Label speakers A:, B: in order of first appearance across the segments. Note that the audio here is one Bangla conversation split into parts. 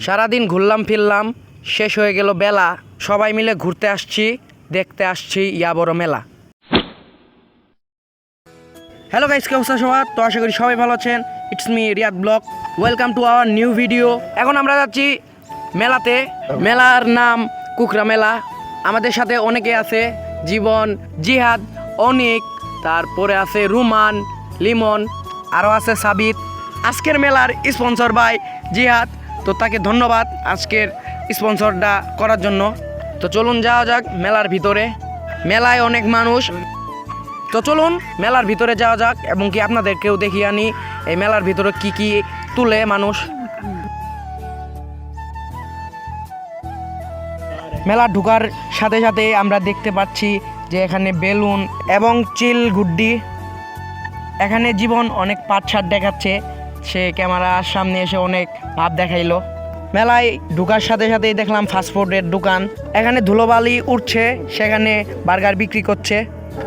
A: সারাদিন ঘুরলাম ফিরলাম, শেষ হয়ে গেল বেলা। সবাই মিলে ঘুরতে আসছি, দেখতে আসছি ইয়া বড় মেলা। হ্যালো গাইস, কি অবস্থা সবার? তো আশা করি সবাই ভালো আছেন। It's me Riyad blog, welcome to our new video. এখন আমরা যাচ্ছি মেলাতে। মেলার নাম কুকরা মেলা। আমাদের সাথে অনেকে আছে, জীবন, জিহাদ, অনিক, তারপরে আছে রুমান, লিমন, আরও আছে সাবিত। আজকের মেলার স্পন্সর বাই জিহাদ, তো তাকে ধন্যবাদ আজকের স্পন্সরটা করার জন্য। তো চলুন যাওয়া যাক মেলার ভিতরে। মেলায় অনেক মানুষ, তো চলুন মেলার ভিতরে যাওয়া যাক এবং কি আপনাদেরকেও দেখিয়ে আনি এই মেলার ভিতরে কি কি তুলে মানুষ। মেলা ঢোকার সাথে সাথে আমরা দেখতে পাচ্ছি যে এখানে বেলুন এবং চিল গুড্ডি। এখানে জীবন অনেক পাটশাট দেখাচ্ছে, সে ক্যামেরার সামনে এসে অনেক ভাব দেখাইলো। মেলায় ঢোকার সাথে সাথেই দেখলাম ফাস্টফুডের দোকান। এখানে ধুলোবালি উঠছে, সেখানে বার্গার বিক্রি করছে।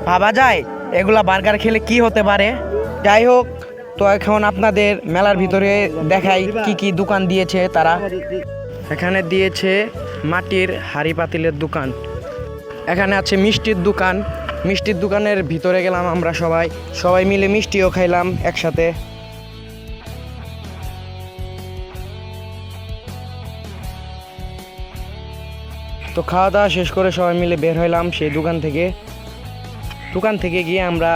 A: ভাবা যায় এগুলা বার্গার খেলে কি হতে পারে। যাই হোক, তো এখন আপনাদের মেলার ভিতরে দেখাই কি কি দোকান দিয়েছে তারা। এখানে দিয়েছে মাটির হাঁড়ি পাতিলের দোকান। এখানে আছে মিষ্টির দোকান। মিষ্টির দোকানের ভিতরে গেলাম আমরা সবাই মিলে মিষ্টিও খাইলাম একসাথে। তো খাওয়া দাওয়া শেষ করে সবাই মিলে বের হইলাম সেই দোকান থেকে গিয়ে আমরা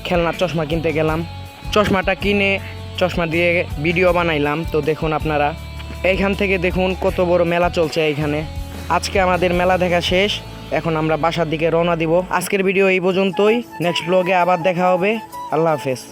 A: খেলনার চশমা কিনতে গেলাম। চশমাটা কিনে চশমা দিয়ে ভিডিও বানাইলাম। তো দেখুন আপনারা, এইখান থেকে দেখুন কত বড় মেলা চলছে এইখানে। আজকে আমাদের মেলা দেখা শেষ, এখন আমরা বাসার দিকে রওনা দিব। আজকের ভিডিও এই পর্যন্তই, নেক্সট ব্লগে আবার দেখা হবে। আল্লাহ হাফেজ।